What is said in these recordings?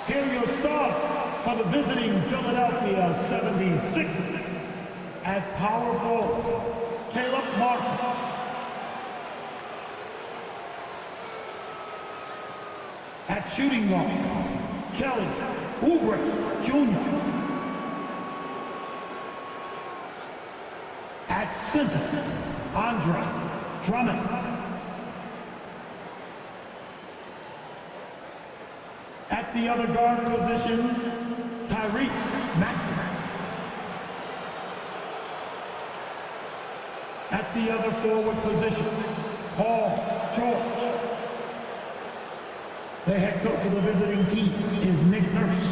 Here are your start for the visiting Philadelphia 76ers. At power forward, Caleb Martin. At shooting guard, Kelly Oubre Jr. At center, Andre Drummond. At the other guard position, Tyrese Maxey. At the other forward position, Paul George. The head coach of the visiting team is Nick Nurse.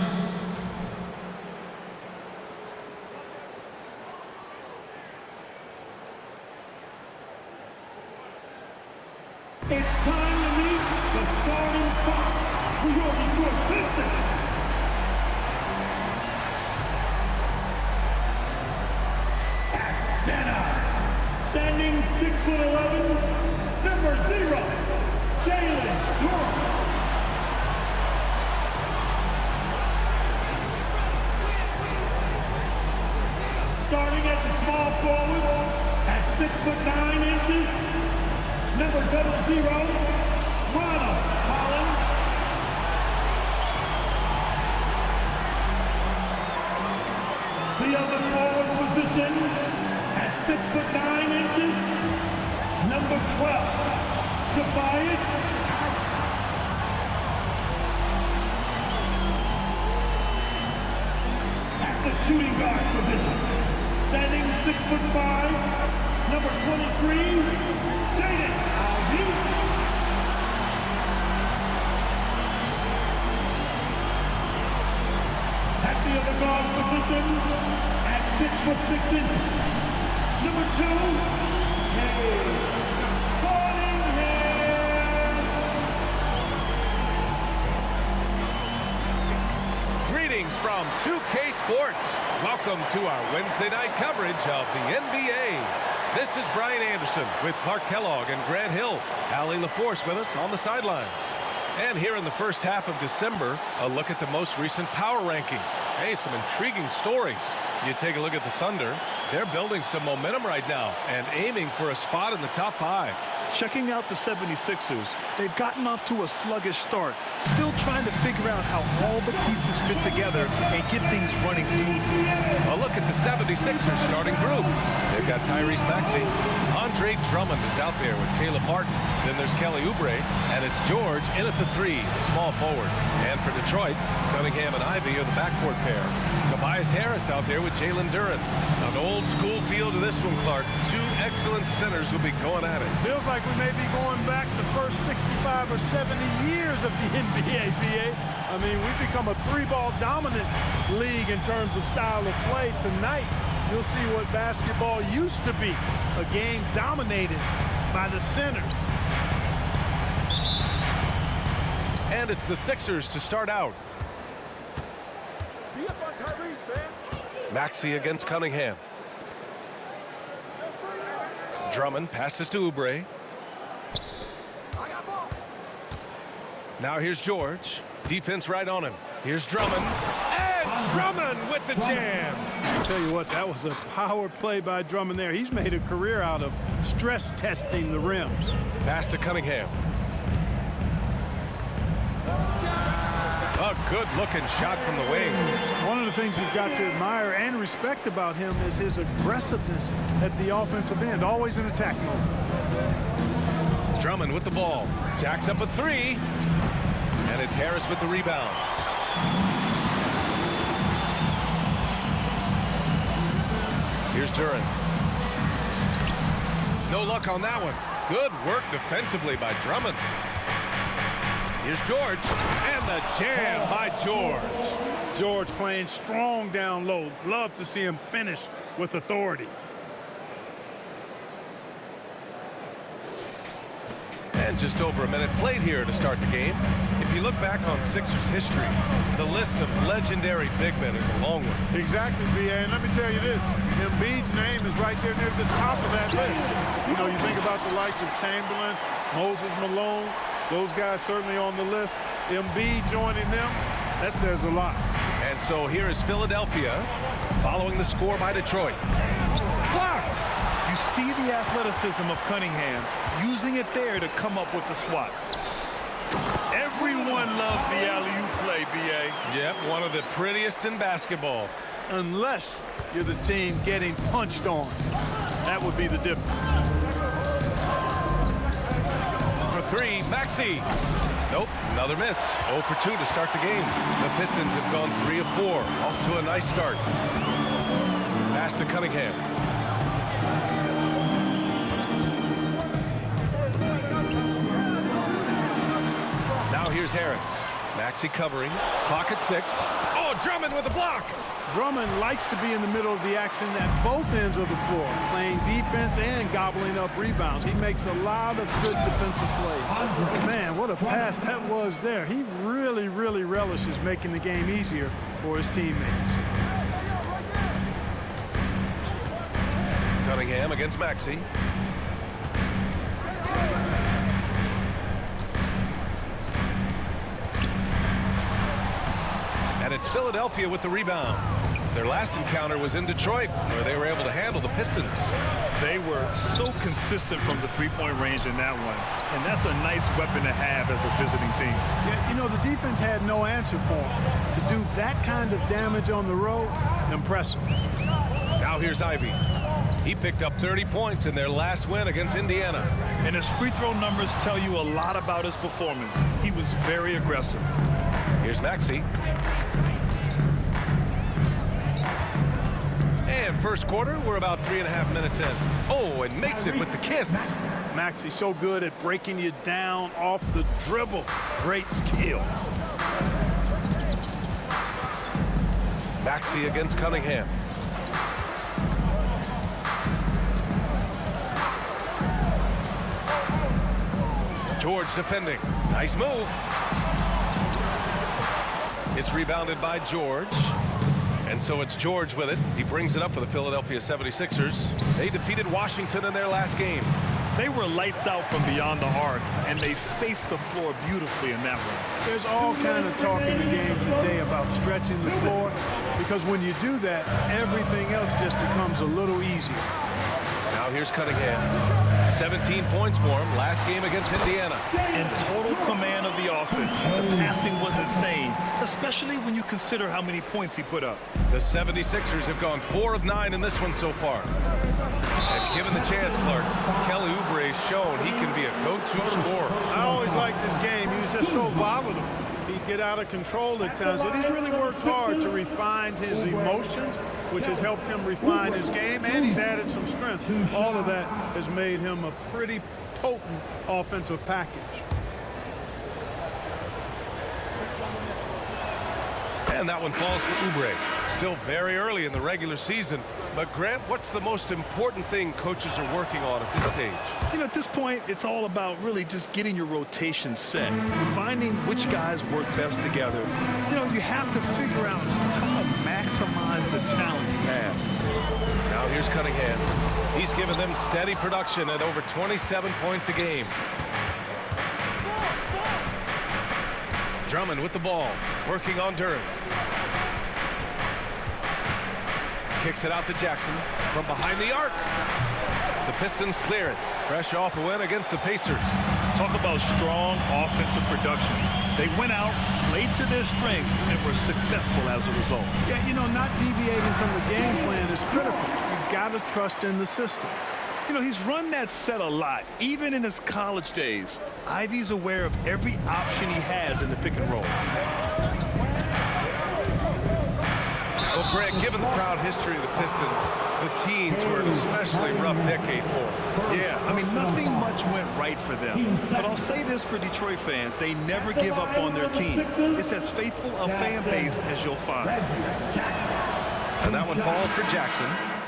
It's time to meet the starting five for your Detroit Pistons. At center, standing 6'11", number 0, Jalen Duren. Starting as a small forward, at 6'9", number 00, Ronald Holland. The other forward position, at 6'9", number 12, Tobias Harris. At the shooting guard position, standing 6'5", number 23, Jaden Aldean. At the other guard position, at 6'6", number 2, Greetings from 2K Sports. Welcome to our Wednesday night coverage of the NBA. This is Brian Anderson with Clark Kellogg and Grant Hill. Allie LaForce with us on the sidelines. And here in the first half of December, a look at the most recent power rankings. Hey, some intriguing stories. You take a look at the Thunder. They're building some momentum right now and aiming for a spot in the top 5. Checking out the 76ers, they've gotten off to a sluggish start, still trying to figure out how all the pieces fit together and get things running smoothly. A look at the 76ers starting group. They've got Tyrese Maxey. Andre Drummond is out there with Caleb Martin. Then there's Kelly Oubre, and it's George in at the 3, the small forward. And for Detroit, Cunningham and Ivey are the backcourt pair. Tobias Harris out there with Jalen Duren. An old school feel to this one, Clark. 2 excellent centers will be going at it. Feels like we may be going back the first 65 or 70 years of the NBA, BA. I mean, we've become a 3-ball dominant league in terms of style of play. Tonight, you'll see what basketball used to be, a game dominated by the centers. And it's the Sixers to start out. Maxey against Cunningham. Drummond passes to Oubre. Now here's George. Defense right on him. Here's Drummond. And Drummond with the jam. I'll tell you what, that was a power play by Drummond there. He's made a career out of stress testing the rims. Pass to Cunningham. A good-looking shot from the wing. One of the things you've got to admire and respect about him is his aggressiveness at the offensive end, always in attack mode. Drummond with the ball. Jacks up a 3. And it's Harris with the rebound. Here's Duren. No luck on that one. Good work defensively by Drummond. Here's George, and the jam by George. George playing strong down low. Love to see him finish with authority. And just over a minute played here to start the game. If you look back on Sixers history, the list of legendary big men is a long one. Exactly, B.A. And let me tell you this, Embiid's name is right there near the top of that list. You know, you think about the likes of Chamberlain, Moses Malone, those guys certainly on the list. Embiid joining them. That says a lot. And so here is Philadelphia following the score by Detroit. Blocked! You see the athleticism of Cunningham, using it there to come up with the swat. Everyone loves the alley-oop play, B.A. Yep, one of the prettiest in basketball. Unless you're the team getting punched on. That would be the difference. For three, Maxey. Nope, another miss. 0 for 2 to start the game. The Pistons have gone 3 of 4. Off to a nice start. Pass to Cunningham. Now here's Harris. Maxey covering. Clock at 6. Oh, Drummond with a block. Drummond likes to be in the middle of the action at both ends of the floor, playing defense and gobbling up rebounds. He makes a lot of good defensive plays. Man, what a pass that was there. He really, really relishes making the game easier for his teammates. Cunningham against Maxey. And it's Philadelphia with the rebound. Their last encounter was in Detroit, where they were able to handle the Pistons. They were so consistent from the three-point range in that one. And that's a nice weapon to have as a visiting team. Yeah, you know, the defense had no answer for him. To do that kind of damage on the road, impressive. Now here's Ivy. He picked up 30 points in their last win against Indiana. And his free throw numbers tell you a lot about his performance. He was very aggressive. Here's Maxey. And first quarter, we're about 3.5 minutes in. Oh, and makes it with the kiss. Maxey's so good at breaking you down off the dribble. Great skill. Maxey against Cunningham. George defending. Nice move. It's rebounded by George. And so it's George with it. He brings it up for the Philadelphia 76ers. They defeated Washington in their last game. They were lights out from beyond the arc, and they spaced the floor beautifully in that one. There's all kind of talk in the game today about stretching the floor, because when you do that, everything else just becomes a little easier. Now here's Cunningham. 17 points for him last game against Indiana. In total command of the offense. The passing was insane, especially when you consider how many points he put up. The 76ers have gone 4 of 9 in this one so far. And given the chance, Clark, Kelly Oubre has shown he can be a go-to scorer. I always liked his game. He was just so volatile. He'd get out of control at times, but he's really worked hard to refine his emotions, which has helped him refine his game, and he's added some strength. All of that has made him a pretty potent offensive package. And that one falls for Oubre. Still very early in the regular season. But, Grant, what's the most important thing coaches are working on at this stage? You know, at this point, it's all about really just getting your rotation set, finding which guys work best together. You know, you have to figure out how to maximize the talent you have. Now here's Cunningham. He's given them steady production at over 27 points a game. Drummond with the ball, working on Durant. Kicks it out to Jackson from behind the arc. The Pistons clear it. Fresh off a win against the Pacers. Talk about strong offensive production. They went out, played to their strengths, and were successful as a result. Yeah, you know, not deviating from the game plan is critical. You got to trust in the system. You know, he's run that set a lot, even in his college days. Ivy's aware of every option he has in the pick and roll. Well, Greg, given the proud history of the Pistons, the teens were an especially rough decade for them. Yeah, I mean, nothing much went right for them. But I'll say this for Detroit fans, they never give up on their team. It's as faithful a fan base as you'll find. And that one falls for Jackson.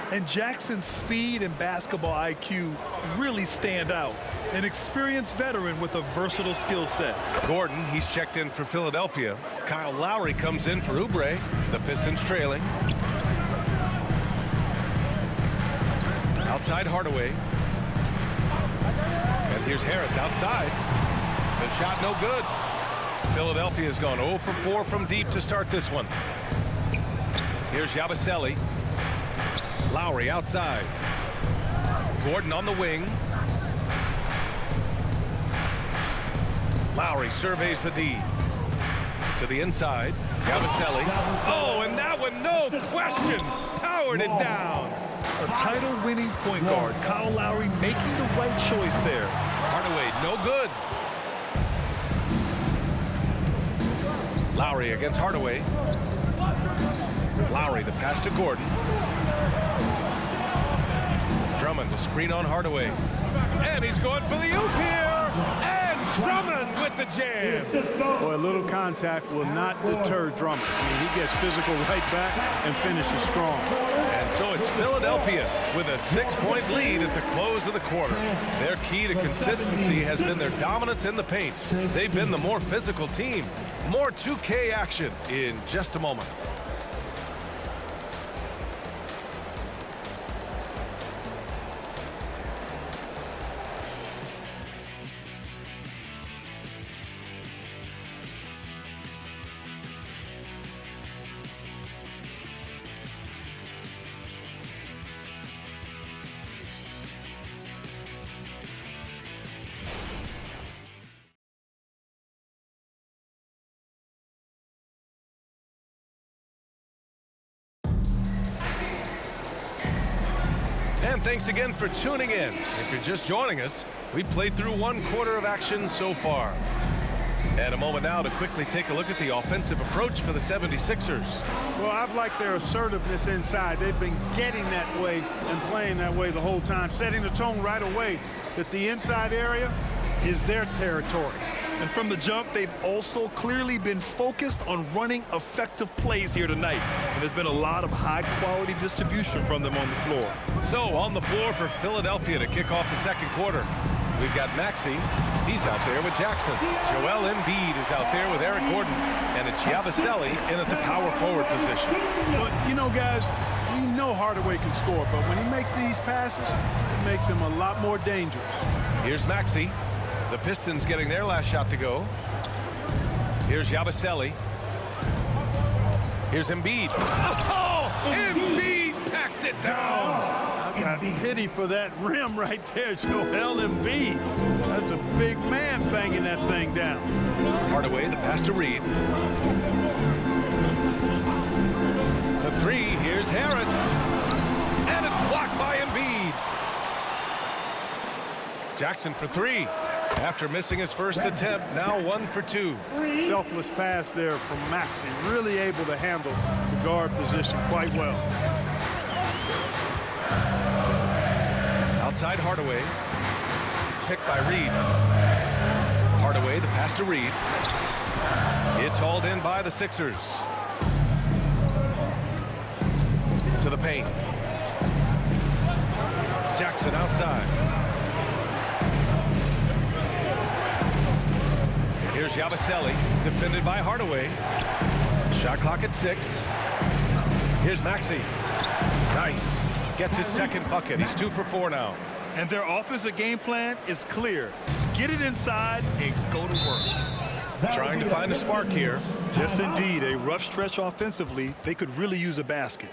And Jackson's speed and basketball IQ really stand out. An experienced veteran with a versatile skill set. Gordon, he's checked in for Philadelphia. Kyle Lowry comes in for Oubre. The Pistons trailing. Outside Hardaway. And here's Harris outside. The shot no good. Philadelphia's gone 0 for 4 from deep to start this one. Here's Yabusele. Lowry outside. Gordon on the wing. Lowry surveys the D. To the inside. Yabusele. Oh, and that one, no question, powered it down. A title-winning point guard, Kyle Lowry, making the right choice there. Hardaway, no good. Lowry against Hardaway. Lowry, the pass to Gordon. Drummond, the screen on Hardaway. And he's going for the oop here. And Drummond with the jam. Boy, a little contact will not deter Drummond. I mean, he gets physical right back and finishes strong. And so it's Philadelphia with a 6-point lead at the close of the quarter. Their key to consistency has been their dominance in the paint. They've been the more physical team. More 2K action in just a moment. And thanks again for tuning in. If you're just joining us, we played through 1 quarter of action so far. And a moment now to quickly take a look at the offensive approach for the 76ers. Well, I've liked their assertiveness inside. They've been getting that way and playing that way the whole time, setting the tone right away that the inside area is their territory. And from the jump, they've also clearly been focused on running effective plays here tonight. And there's been a lot of high-quality distribution from them on the floor. So on the floor for Philadelphia to kick off the second quarter, we've got Maxey. He's out there with Jackson. Joel Embiid is out there with Eric Gordon. And it's Yabusele in at the power forward position. But, you know, guys, we know Hardaway can score, but when he makes these passes, it makes him a lot more dangerous. Here's Maxey. The Pistons getting their last shot to go. Here's Yabusele. Here's Embiid. Oh, Embiid packs it down. I got pity for that rim right there, Joel Embiid. That's a big man banging that thing down. Hardaway, the pass to Reed. For 3, here's Harris. And it's blocked by Embiid. Jackson for 3. After missing his first attempt, now 1 for 2. Selfless pass there from Maxey, really able to handle the guard position quite well. Outside Hardaway, picked by Reed. Hardaway, the pass to Reed. It's hauled in by the Sixers. To the paint. Jackson outside. Here's Yabusele, defended by Hardaway. Shot clock at 6. Here's Maxey. Nice. Gets his second bucket. He's 2 for 4 now. And their offensive game plan is clear. Get it inside and go to work. Trying to find a spark here. Yes, indeed. A rough stretch offensively. They could really use a basket.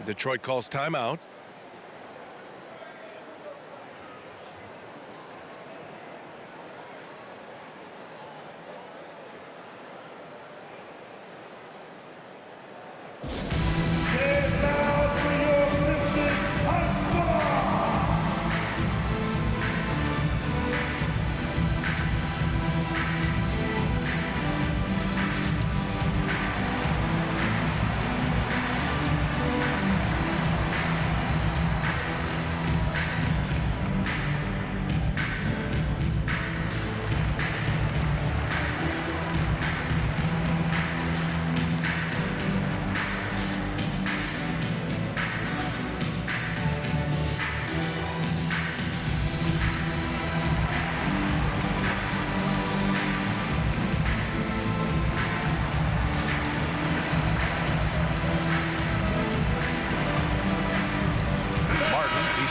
Detroit calls timeout.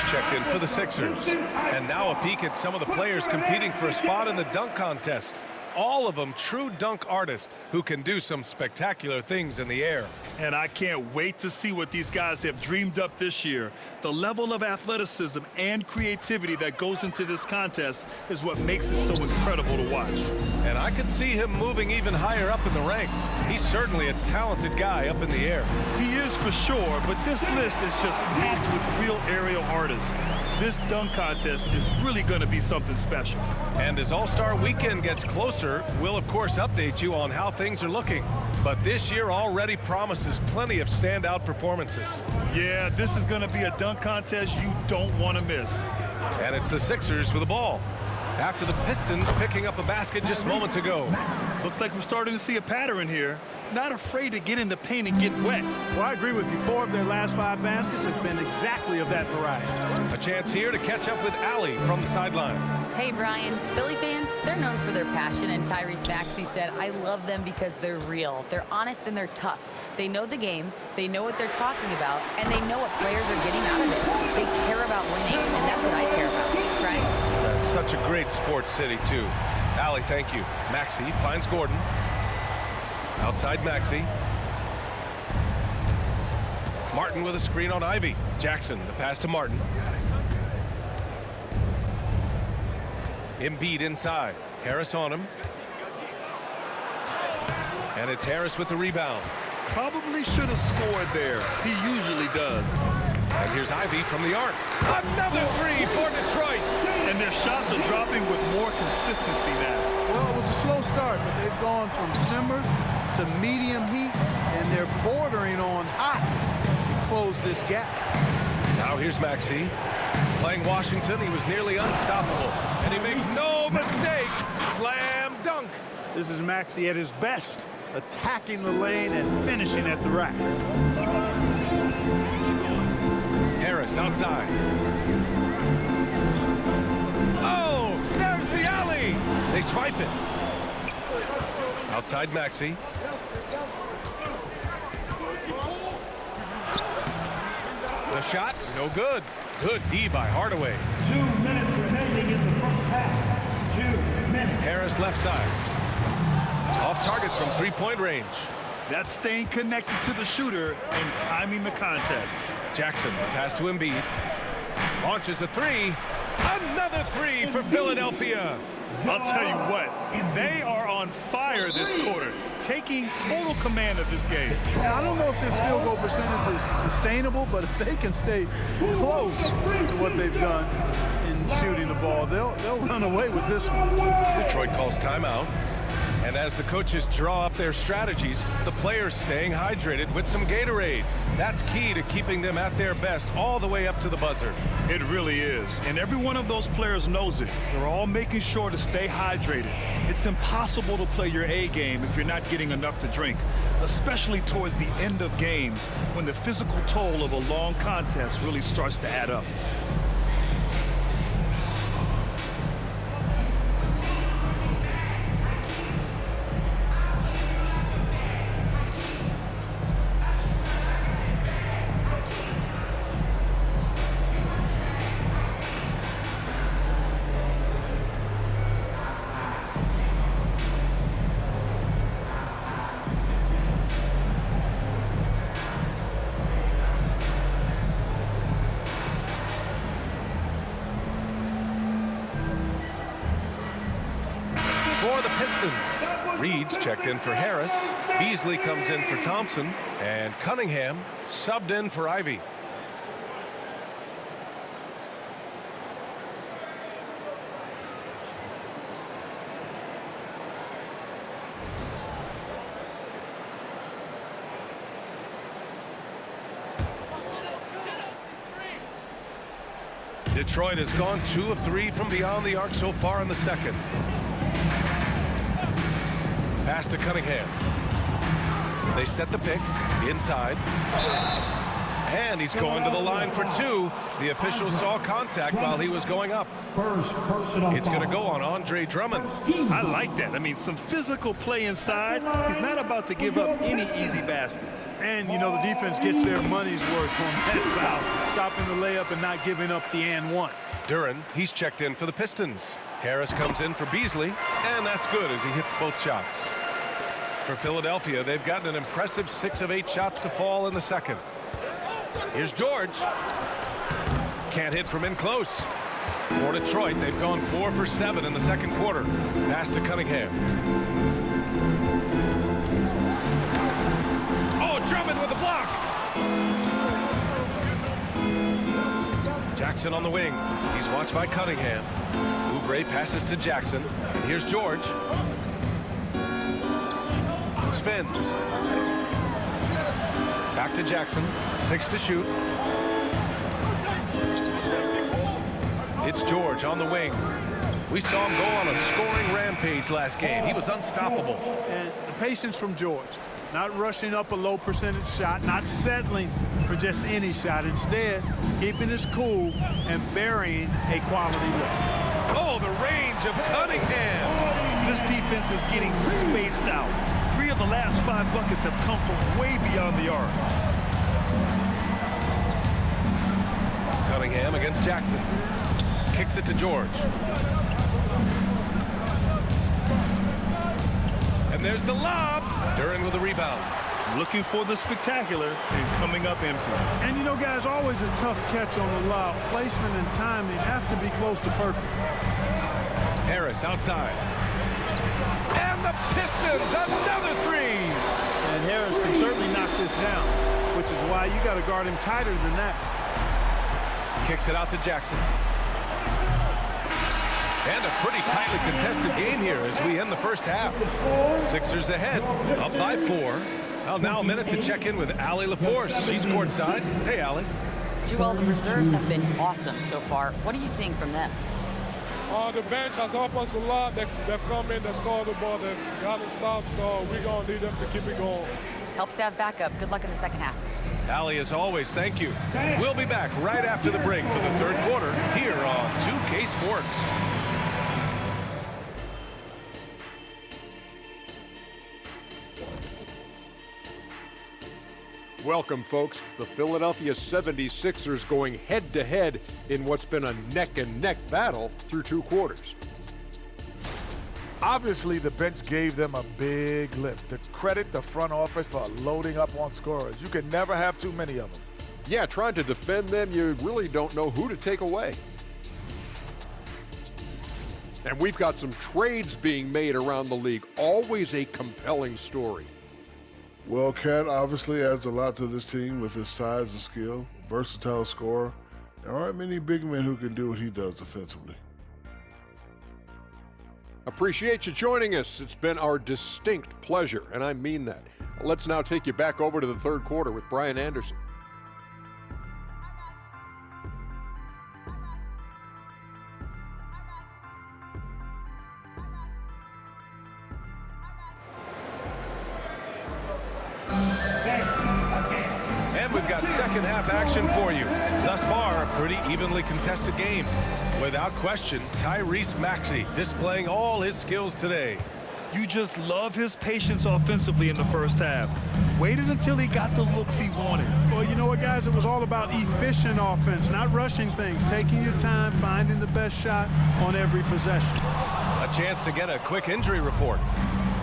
Checked in for the Sixers. And now a peek at some of the players competing for a spot in the dunk contest. all of them true dunk artists who can do some spectacular things in the air. And I can't wait to see what these guys have dreamed up this year. The level of athleticism and creativity that goes into this contest is what makes it so incredible to watch. And I could see him moving even higher up in the ranks. He's certainly a talented guy up in the air. He is for sure, but this list is just packed with real aerial artists. This dunk contest is really going to be something special. And as All-Star Weekend gets closer, we'll of course update you on how things are looking. But this year already promises plenty of standout performances. Yeah, this is going to be a dunk contest you don't want to miss. And it's the Sixers with the ball, after the Pistons picking up a basket just moments ago. Looks like we're starting to see a pattern here. Not afraid to get in the paint and get wet. Well, I agree with you. 4 of their last 5 baskets have been exactly of that variety. A chance here to catch up with Allie from the sideline. Hey, Brian. Philly fans, they're known for their passion, and Tyrese Maxey said, I love them because they're real. They're honest and they're tough. They know the game, they know what they're talking about, and they know what players are getting out of it. They care about winning, and that's what I care about, right? That's such a great sports city, too. Allie, thank you. Maxey finds Gordon. Outside Maxey. Martin with a screen on Ivy. Jackson, the pass to Martin. Embiid inside. Harris on him. And it's Harris with the rebound. Probably should have scored there. He usually does. And here's Ivy from the arc. Another three for Detroit. And their shots are dropping with more consistency now. Well, it was a slow start, but they've gone from simmer to medium heat, and they're bordering on hot to close this gap. Now here's Maxey. Playing Washington, he was nearly unstoppable. And he makes no mistake. Slam dunk. This is Maxey at his best, attacking the lane and finishing at the rack. Harris outside. Oh, there's the alley. They swipe it. Outside Maxey. The shot, no good. Good D by Hardaway. 2 minutes remaining in the first half. 2 minutes. Harris left side. Off target from three-point range. That's staying connected to the shooter and timing the contest. Jackson, pass to Embiid. Launches a three. Another three for Philadelphia. I'll tell you what, they are on fire this quarter, taking total command of this game. Now, I don't know if this field goal percentage is sustainable, but if they can stay close to what they've done in shooting the ball, they'll run away with this one. Detroit calls timeout. And as the coaches draw up their strategies, the players staying hydrated with some Gatorade. That's key to keeping them at their best all the way up to the buzzer. It really is. And every one of those players knows it. They're all making sure to stay hydrated. It's impossible to play your A game if you're not getting enough to drink, especially towards the end of games when the physical toll of a long contest really starts to add up. For the Pistons, Reed's checked in for Harris. Beasley comes in for Thompson. And Cunningham subbed in for Ivy. Detroit has gone 2 of 3 from beyond the arc so far in the second. Pass to Cunningham. They set the pick inside. And he's going to the line for 2. The official saw contact while he was going up. First personal It's going to go on Andre Drummond. I like that. I mean, some physical play inside. He's not about to give up any easy baskets. And, you know, the defense gets their money's worth on that foul, stopping the layup and not giving up the and one. Duran, he's checked in for the Pistons. Harris comes in for Beasley, and that's good as he hits both shots. For Philadelphia, they've gotten an impressive 6 of 8 shots to fall in the second. Here's George. Can't hit from in close. For Detroit, they've gone 4 for 7 in the second quarter. Pass to Cunningham. Oh, Drummond with a block. Jackson on the wing. He's watched by Cunningham. Oubre passes to Jackson. And here's George. Spins. Back to Jackson. 6 to shoot. It's George on the wing. We saw him go on a scoring rampage last game. He was unstoppable. And the patience from George. Not rushing up a low percentage shot, not settling for just any shot. Instead, keeping his cool and burying a quality look. Oh, the range of Cunningham. This defense is getting spaced out. 3 of the last 5 buckets have come from way beyond the arc. Cunningham against Jackson. Kicks it to George. And there's the lob. Duran with the rebound. Looking for the spectacular and coming up empty. And you know, guys, always a tough catch on the lob. Placement and timing have to be close to perfect. Harris outside. And the Pistons, another 3. And Harris can certainly knock this down, which is why you got to guard him tighter than that. Kicks it out to Jackson. And a pretty tightly contested game here as we end the first half. Sixers ahead, up by 4. Well, now a minute to check in with Allie LaForce. She's courtside. Hey, Allie. Joel, the reserves have been awesome so far. What are you seeing from them? The bench has helped us a lot. They've come in, they scored the ball, they've got to stop, so we're going to need them to keep it going. Helps to have backup. Good luck in the second half. Allie, as always, thank you. We'll be back right after the break for the third quarter here on 2K Sports. Welcome, folks. The Philadelphia 76ers going head-to-head in what's been a neck-and-neck battle through 2 quarters. Obviously, the bench gave them a big lift. To credit the front office for loading up on scorers. You can never have too many of them. Yeah, trying to defend them, you really don't know who to take away. And we've got some trades being made around the league. Always a compelling story. Well, Cat obviously adds a lot to this team with his size and skill, versatile scorer. There aren't many big men who can do what he does defensively. Appreciate you joining us. It's been our distinct pleasure, and I mean that. Let's now take you back over to the third quarter with Brian Anderson. And we've got second half action for you. Thus far, a pretty evenly contested game. Without question, Tyrese Maxey displaying all his skills today. You just love his patience offensively in the first half. Waited until he got the looks he wanted. Well, you know what, guys? It was all about efficient offense, not rushing things, taking your time, finding the best shot on every possession. A chance to get a quick injury report.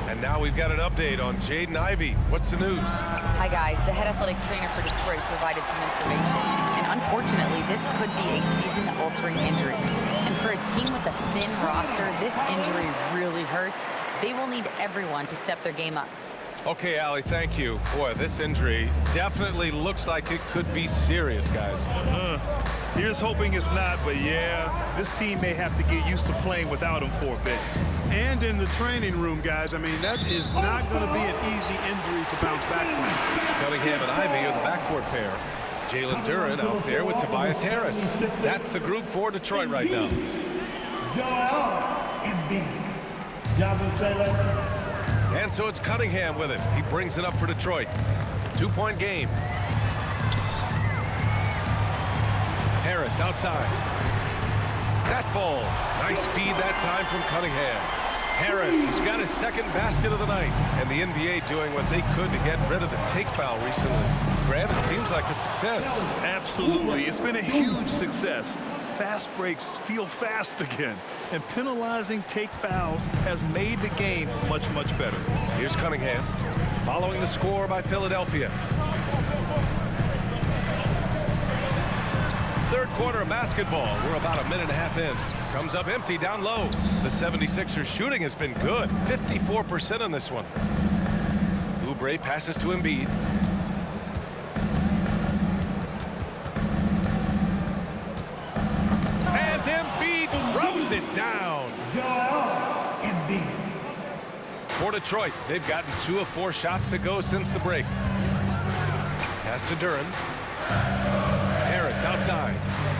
And now we've got an update on Jaden Ivey. What's the news? Hi, guys. The head athletic trainer for Detroit provided some information. And unfortunately, this could be a season-altering injury. And for a team with a thin roster, this injury really hurts. They will need everyone to step their game up. Okay, Allie, thank you. Boy, this injury definitely looks like it could be serious, guys. Here's hoping it's not, but yeah, this team may have to get used to playing without him for a bit. And in the training room, guys, I mean, that is not going to be an easy injury to bounce back from. Cunningham and Ivey are the backcourt pair. Jalen Duran out there with Tobias Harris. That's the group for Detroit right now. Joel Embiid. And so it's Cunningham with it. He brings it up for Detroit. 2-point game. Harris outside. That falls. Nice feed that time from Cunningham. Harris has got his second basket of the night. And the NBA doing what they could to get rid of the take foul recently. Grant, it seems like a success. Absolutely. It's been a huge success. fast breaks feel fast again. And penalizing take fouls has made the game much, much better. Here's Cunningham following the score by Philadelphia. Third quarter of basketball. We're about a minute and a half in. Comes up empty down low. The 76ers shooting has been good. 54% on this one. Oubre passes to Embiid. And Embiid throws it down. Embiid. For Detroit, they've gotten 2 of 4 shots to go since the break. Pass to Duren. Harris outside.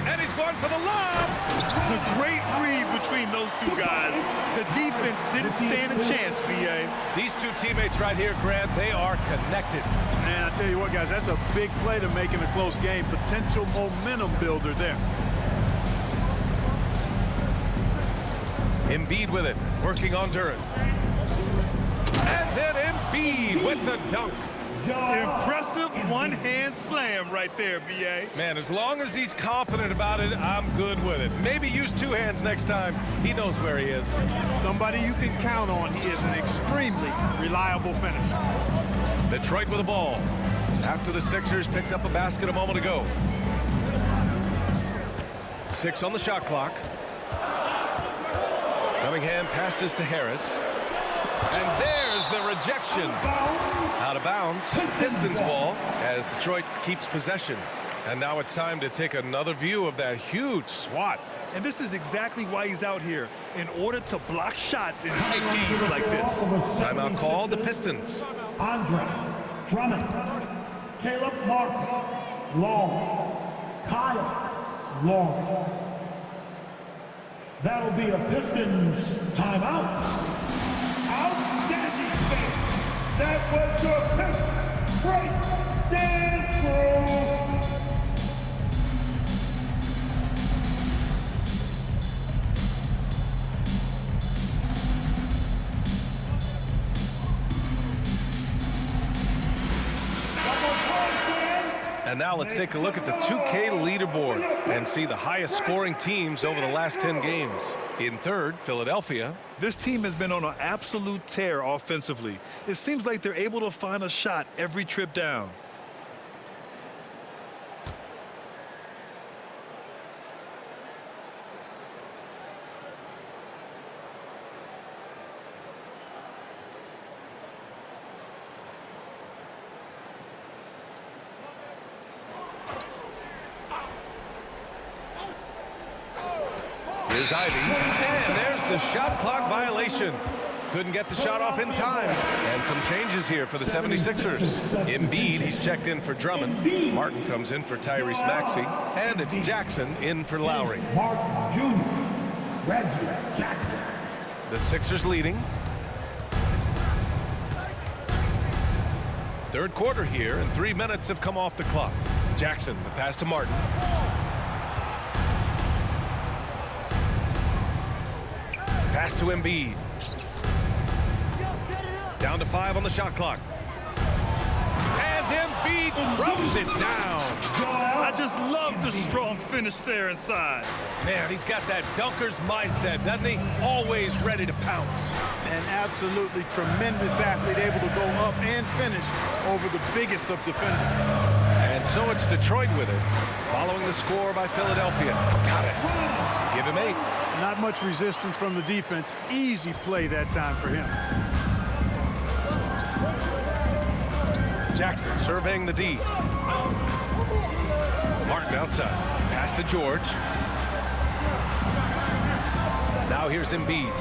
And he's going for the lob. A great read between those two guys. The defense didn't stand a chance, B.A. These two teammates right here, Grant, they are connected. Man, I tell you what, guys, that's a big play to make in a close game. Potential momentum builder there. Embiid with it, working on Duren. And then Embiid with the dunk. Impressive one-hand slam right there, B.A. Man, as long as he's confident about it, I'm good with it. Maybe use 2 hands next time. He knows where he is. Somebody you can count on. He is an extremely reliable finisher. Detroit with the ball. After the Sixers picked up a basket a moment ago. 6 on the shot clock. Cunningham passes to Harris. And there's the rejection. Out of bounds. Pistons ball as Detroit keeps possession. And now it's time to take another view of that huge swat. And this is exactly why he's out here, in order to block shots in tight games like this. Timeout called, the Pistons. Andre Drummond, Caleb Martin, Long, Kyle Long. That'll be a Pistons timeout. Outstanding finish. That was your Pistons break dance crew. And now let's take a look at the 2K leaderboard and see the highest scoring teams over the last 10 games. In third, Philadelphia. This team has been on an absolute tear offensively. It seems like they're able to find a shot every trip down. Here's Ivy, and there's the shot clock violation. Couldn't get the shot off in time. And some changes here for the 76ers. Embiid, he's checked in for Drummond. Martin comes in for Tyrese Maxey. And it's Jackson in for Lowry. Martin Jr., Reggie Jackson. The Sixers leading. Third quarter here, and 3 minutes have come off the clock. Jackson, the pass to Martin. Pass to Embiid. Down to 5 on the shot clock. And Embiid throws it down. I just love the strong finish there inside. Man, he's got that dunker's mindset, doesn't he? Always ready to pounce. An absolutely tremendous athlete, able to go up and finish over the biggest of defenders. And so it's Detroit with it, following the score by Philadelphia. Got it. Give him 8. Not much resistance from the defense. Easy play that time for him. Jackson surveying the D. Martin outside. Pass to George. Now here's Embiid.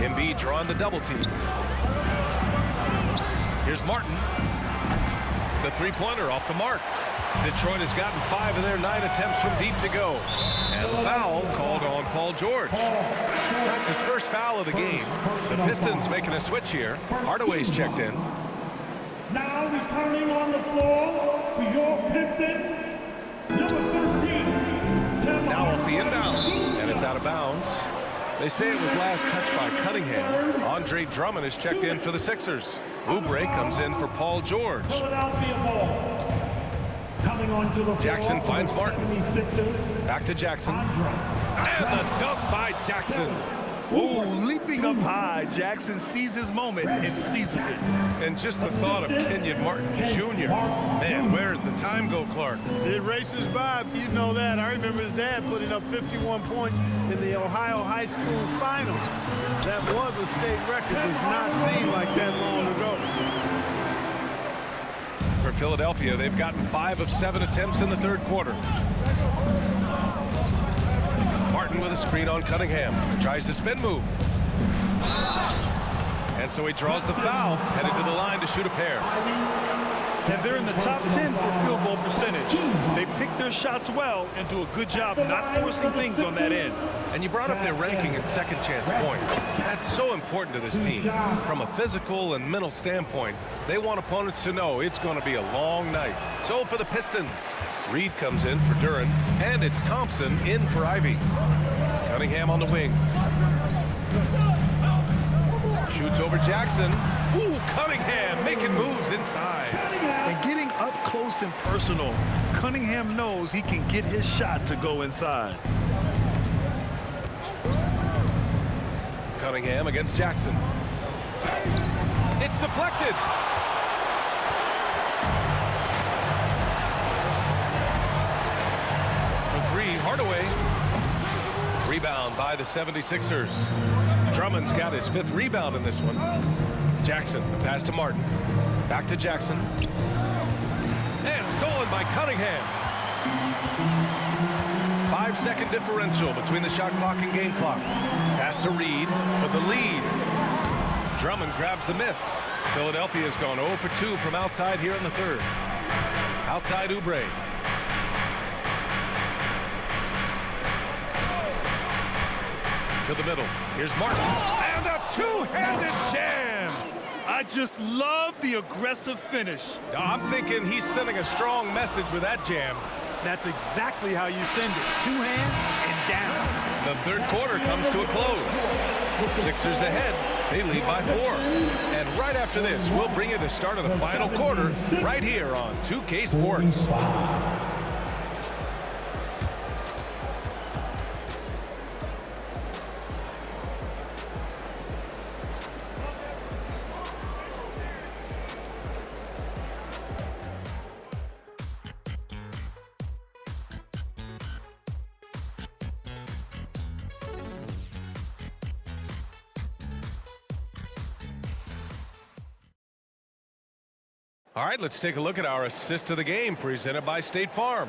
Embiid drawing the double team. Here's Martin. The three-pointer off the mark. Detroit has gotten 5 of their 9 attempts from deep to go. And the foul called on Paul George. That's his first foul of the game. The Pistons making a switch here. Hardaway's checked in. Now returning on the floor for your Pistons, number 13. Now off the inbound, and it's out of bounds. They say it was last touched by Cunningham. Andre Drummond is checked in for the Sixers. Oubre comes in for Paul George. Philadelphia ball. Coming onto the floor. Jackson finds Martin. 76ers. Back to Jackson. And the dunk by Jackson. Oh, leaping up high, Jackson sees his moment and seizes it. And just the thought of Kenyon Martin Jr. Man, where does the time go, Clark? It races by. You know that. I remember his dad putting up 51 points in the Ohio High School Finals. That was a state record. Does not seem like that long ago. For Philadelphia, they've gotten 5 of 7 attempts in the third quarter. Martin with a screen on Cunningham. Tries the spin move. And so he draws the foul, headed to the line to shoot a pair. And they're in the top 10 for field goal percentage. They pick their shots well and do a good job not forcing things on that end. And you brought up their ranking in second chance points. That's so important to this team. From a physical and mental standpoint, they want opponents to know it's going to be a long night. So for the Pistons, Reed comes in for Duran, and it's Thompson in for Ivy. Cunningham on the wing. Shoots over Jackson. Ooh, Cunningham making moves inside. And getting up close and personal, Cunningham knows he can get his shot to go inside. Cunningham against Jackson. It's deflected. For three, Hardaway. Rebound by the 76ers. Drummond's got his 5th rebound in this one. Jackson, the pass to Martin. Back to Jackson. And stolen by Cunningham. 5-second differential between the shot clock and game clock. Pass to Reed for the lead. Drummond grabs the miss. Philadelphia's gone 0 for 2 from outside here in the third. Outside Oubre. To the middle. Here's Martin. And a two-handed jam. I just love the aggressive finish. I'm thinking he's sending a strong message with that jam. That's exactly how you send it. 2 hands and down. The third quarter comes to a close. Sixers ahead. They lead by 4. And right after this, we'll bring you the start of the final quarter right here on 2K Sports. All right, let's take a look at our assist of the game presented by State Farm.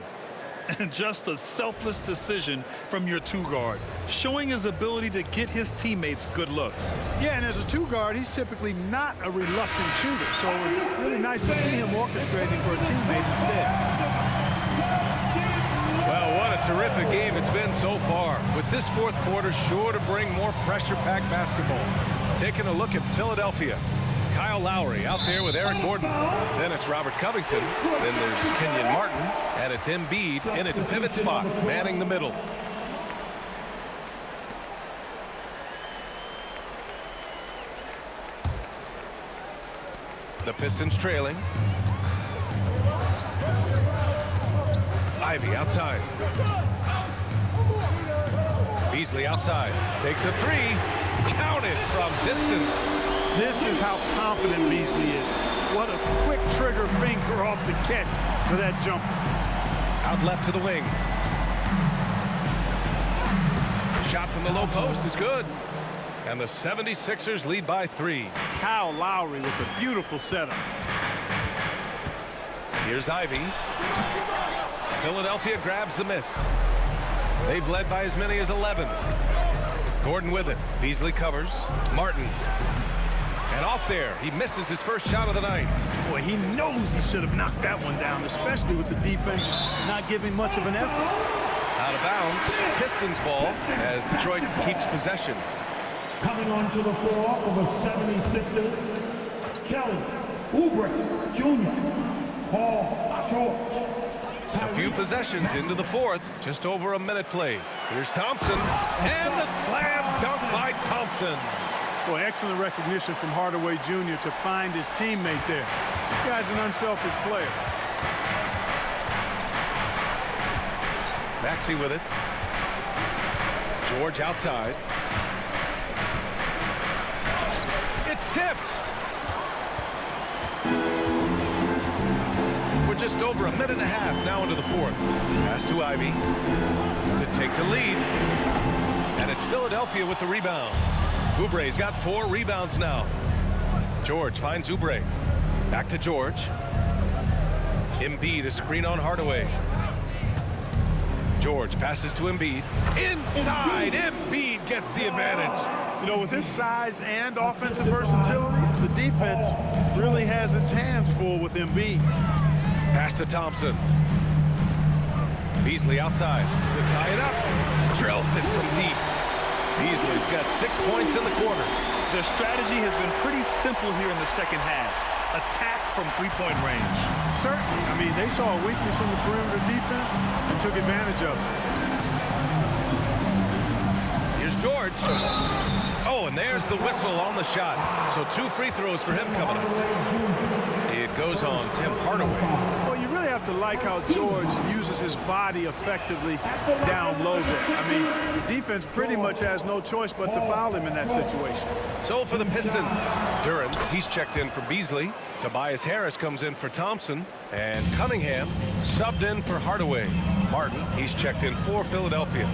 And just a selfless decision from your 2-guard, showing his ability to get his teammates good looks. Yeah, and as a 2-guard, he's typically not a reluctant shooter, so it was really nice to see him orchestrating for a teammate instead. Well, what a terrific game it's been so far, with this fourth quarter sure to bring more pressure-packed basketball. Taking a look at Philadelphia. Kyle Lowry out there with Eric Gordon. Then it's Robert Covington. Then there's Kenyon Martin. And it's Embiid in at the pivot spot, manning the middle. The Pistons trailing. Ivy outside. Beasley outside. Takes a 3. Counted from distance. This is how confident Beasley is. What a quick trigger finger off the catch for that jumper. Out left to the wing. Shot from the low post is good. And the 76ers lead by 3. Kyle Lowry with a beautiful setup. Here's Ivy. Philadelphia grabs the miss. They've led by as many as 11. Gordon with it. Beasley covers. Martin. And off there, he misses his first shot of the night. Boy, he knows he should have knocked that one down, especially with the defense not giving much of an effort. Out of bounds, Pistons ball as Detroit keeps possession. Coming onto the floor for the 76ers, Kelly Oubre Jr., Paul George. A few possessions into the fourth, just over a minute played. Here's Thompson, and the slam dunk by Thompson. Boy, excellent recognition from Hardaway Jr. to find his teammate there. This guy's an unselfish player. Maxey with it. George outside. It's tipped. We're just over a minute and a half now into the fourth. Pass to Ivy to take the lead. And it's Philadelphia with the rebound. Oubre's got 4 rebounds now. George finds Oubre. Back to George. Embiid, a screen on Hardaway. George passes to Embiid. Inside, Embiid gets the advantage. You know, with his size and offensive versatility, the defense really has its hands full with Embiid. Pass to Thompson. Beasley outside to tie it up. Drills it from deep. Beasley's got 6 points in the quarter. Their strategy has been pretty simple here in the second half. Attack from three-point range. Certainly. I mean, they saw a weakness in the perimeter defense and took advantage of it. Here's George. Oh, and there's the whistle on the shot. So 2 free throws for him coming up. It goes on Tim Hardaway. Well, you really have to like how George uses his body effectively down low there. I mean, the defense pretty much has no choice but to foul him in that situation. So for the Pistons, Duran, he's checked in for Beasley. Tobias Harris comes in for Thompson. And Cunningham subbed in for Hardaway. Martin, he's checked in for Philadelphia.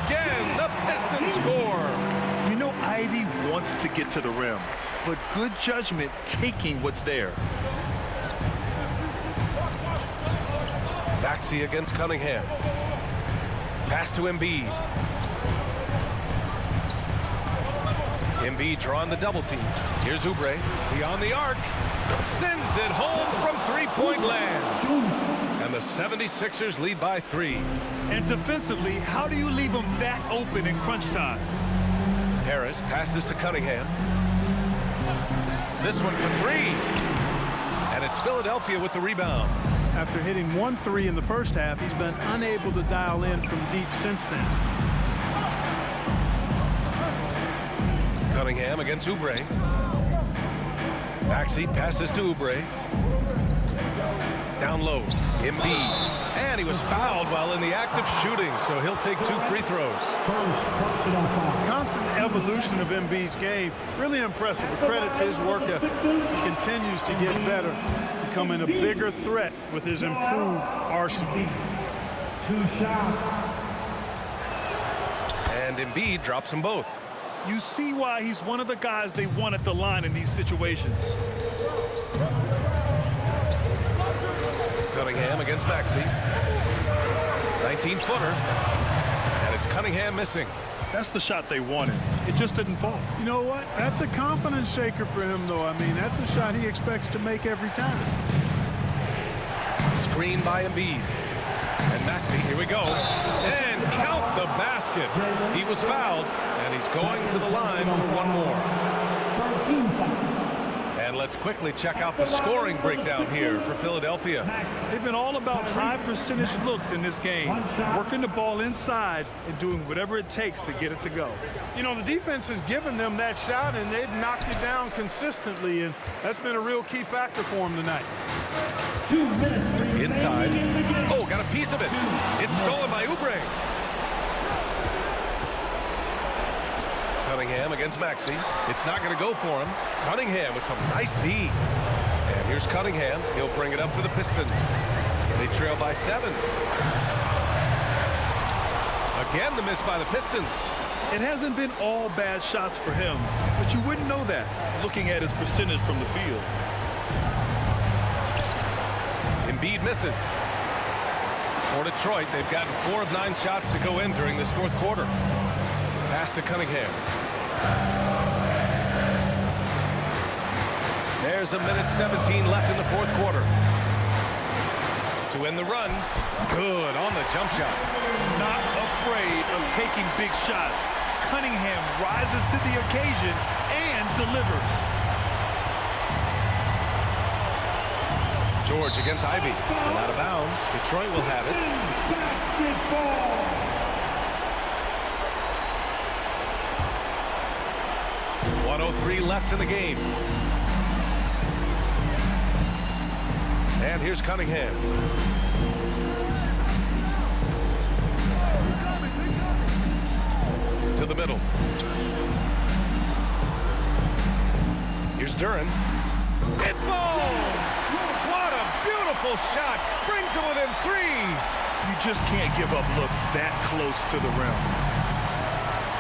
Again, the Pistons score. You know, Ivy wants to get to the rim, but good judgment taking what's there. Maxey against Cunningham. Pass to Embiid. Embiid drawing the double team. Here's Oubre beyond the arc. Sends it home from three-point land. And the 76ers lead by 3. And defensively, how do you leave them that open in crunch time? Harris passes to Cunningham. This one for 3. And it's Philadelphia with the rebound. After hitting 1 3 in the first half, he's been unable to dial in from deep since then. Cunningham against Oubre. Maxey passes to Oubre. Down low, Embiid. And he was fouled while in the act of shooting, so he'll take 2 free throws. Constant evolution of Embiid's game, really impressive. A credit to his work ethic. He continues to get better, becoming a bigger threat with his improved arsenal. 2 shots. And Embiid drops them both. You see why he's one of the guys they want at the line in these situations. Cunningham against Maxey. 19-footer. And it's Cunningham missing. That's the shot they wanted. It just didn't fall. You know what? That's a confidence shaker for him, though. I mean, that's a shot he expects to make every time. Screen by Embiid. And Maxey, here we go. And count the basket. He was fouled, and he's going to the line for one more. 13 fouls. And let's quickly check out the scoring breakdown here for Philadelphia. They've been all about high percentage looks in this game, working the ball inside and doing whatever it takes to get it to go. You know, the defense has given them that shot, and they've knocked it down consistently, and that's been a real key factor for them tonight. 2 minutes. Inside. Oh, got a piece of it. It's stolen by Oubre. Cunningham against Maxey. It's not going to go for him. Cunningham with some nice D. And here's Cunningham. He'll bring it up for the Pistons. They trail by 7. Again, the miss by the Pistons. It hasn't been all bad shots for him, but you wouldn't know that looking at his percentage from the field. Embiid misses. For Detroit, they've gotten 4 of 9 shots to go in during this fourth quarter. Pass to Cunningham. There's a minute 17 left in the fourth quarter. To end the run. Good on the jump shot. Not afraid of taking big shots. Cunningham rises to the occasion and delivers. George against Ivy. And out of bounds. Detroit will have it. Basketball. 1:03 left in the game. And here's Cunningham. the middle. Here's Duran. It falls! What a beautiful shot! Brings it within 3. You just can't give up looks that close to the rim.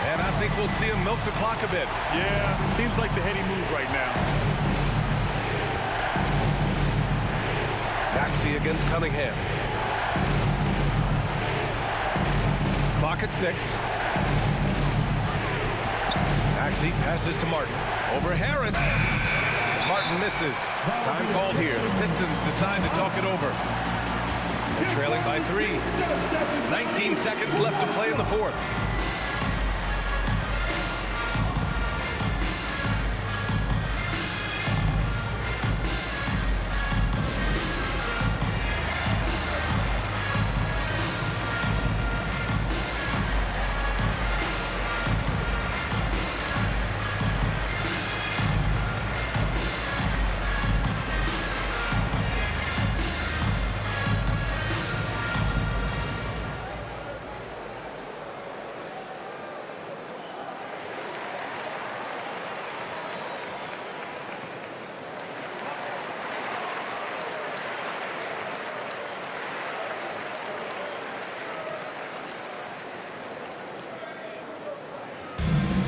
And I think we'll see him milk the clock a bit. Yeah, seems like the heady move right now. Maxey against Cunningham. Clock at 6. Maxey passes to Martin. Over Harris. Martin misses. Time called here. The Pistons decide to talk it over. They're trailing by 3. 19 seconds left to play in the 4th.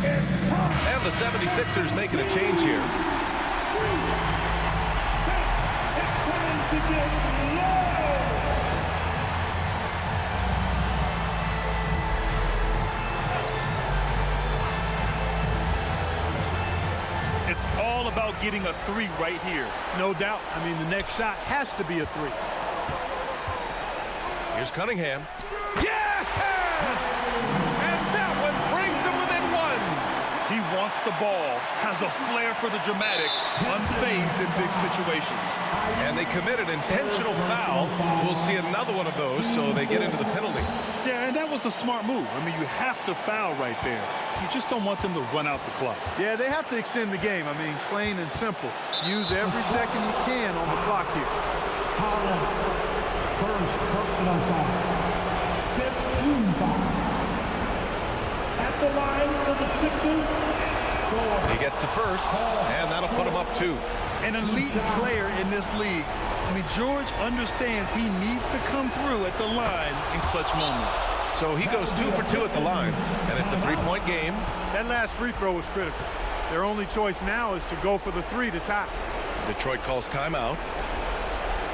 And the 76ers making a change here. It's all about getting a 3 right here. No doubt. I mean, the next shot has to be a 3. Here's Cunningham. Yes! And that one brings him within 1. He wants the ball, has a flair for the dramatic, unfazed in big situations. And they commit an intentional foul. We'll see another one of those, so they get into the penalty. Yeah, and that was a smart move. I mean, you have to foul right there. You just don't want them to run out the clock. Yeah, they have to extend the game. I mean, plain and simple. Use every second you can on the clock here. First personal foul. 15 foul. At the line for the Sixers. He gets the first, and that'll put him up 2. An elite player in this league. I mean, George understands he needs to come through at the line in clutch moments. So he goes 2 for 2 at the line, and it's a 3-point game. That last free throw was critical. Their only choice now is to go for the 3 to tie. Detroit calls timeout.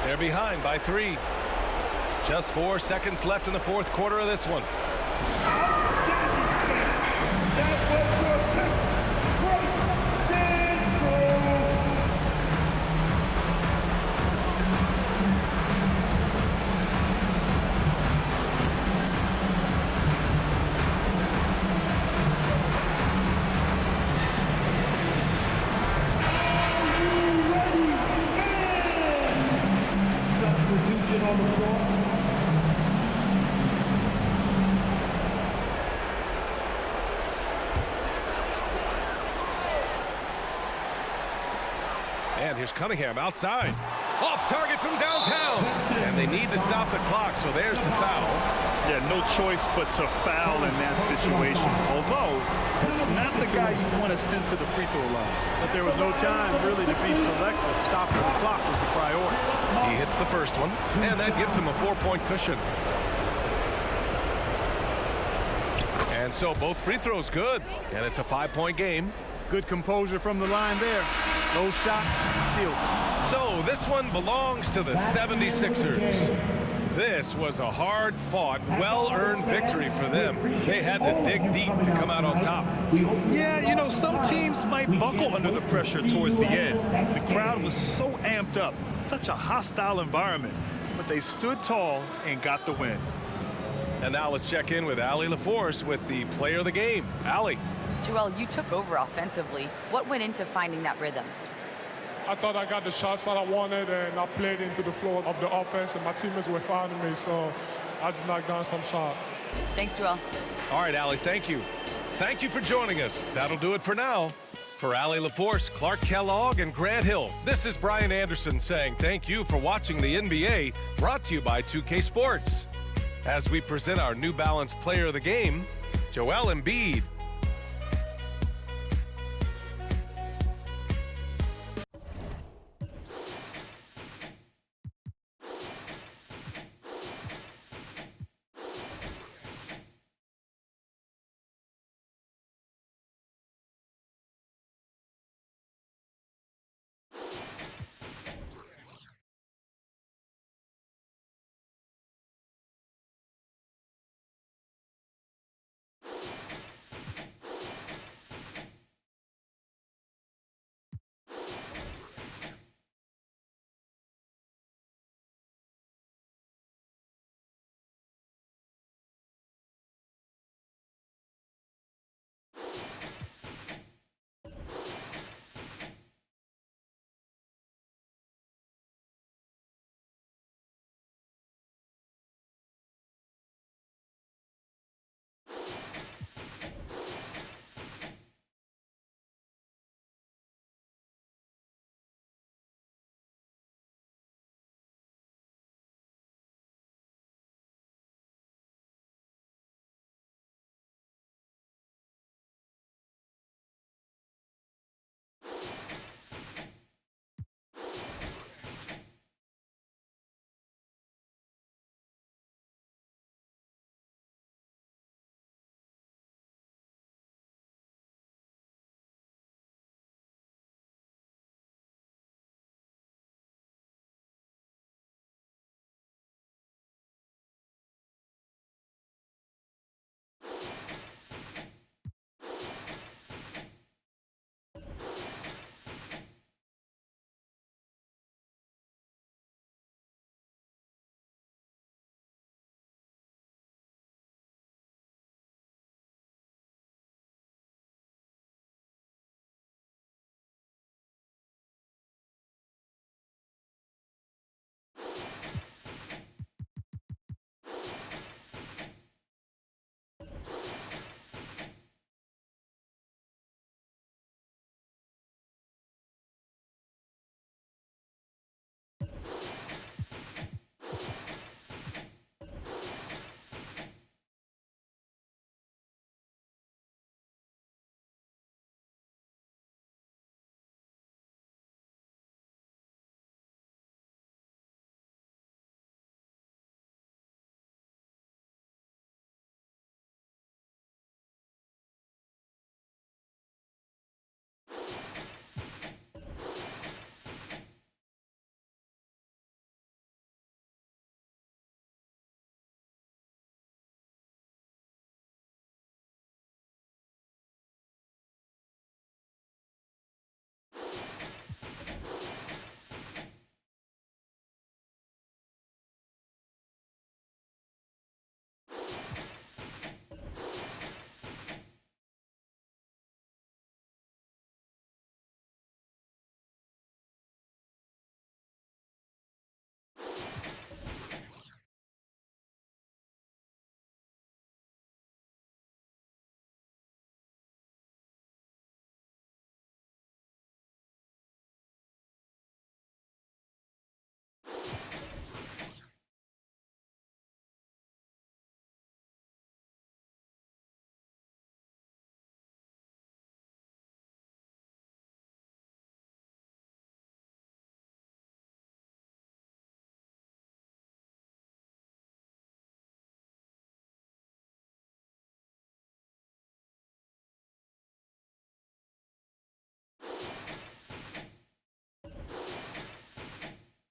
They're behind by 3. Just 4 seconds left in the 4th quarter of this one. Substitution on the floor. And here's Cunningham outside. Off target from downtown. And they need to stop the clock, so there's the foul. Yeah, no choice but to foul in that situation. Although, it's not the guy you want to send to the free throw line. But there was no time really to be selective. Stopping the clock was the priority. He hits the first one, and that gives him a 4-point cushion. And so both free throws good, and it's a 5-point game. Good composure from the line there. Those shots sealed. So this one belongs to the 76ers. This was a hard-fought, well-earned victory for them. They had to dig deep to come out on top. Yeah, you know, some teams might buckle under the pressure towards the end. The crowd was so amped up, such a hostile environment. But they stood tall and got the win. And now let's check in with Allie LaForce with the player of the game. Allie. Joel, you took over offensively. What went into finding that rhythm? I thought I got the shots that I wanted, and I played into the flow of the offense, and my teammates were fouling me, so I just knocked down some shots. Thanks, Joel. All right, Allie, thank you. Thank you for joining us. That'll do it for now. For Allie LaForce, Clark Kellogg, and Grant Hill, this is Brian Anderson saying thank you for watching the NBA, brought to you by 2K Sports. As we present our New Balance Player of the Game, Joel Embiid.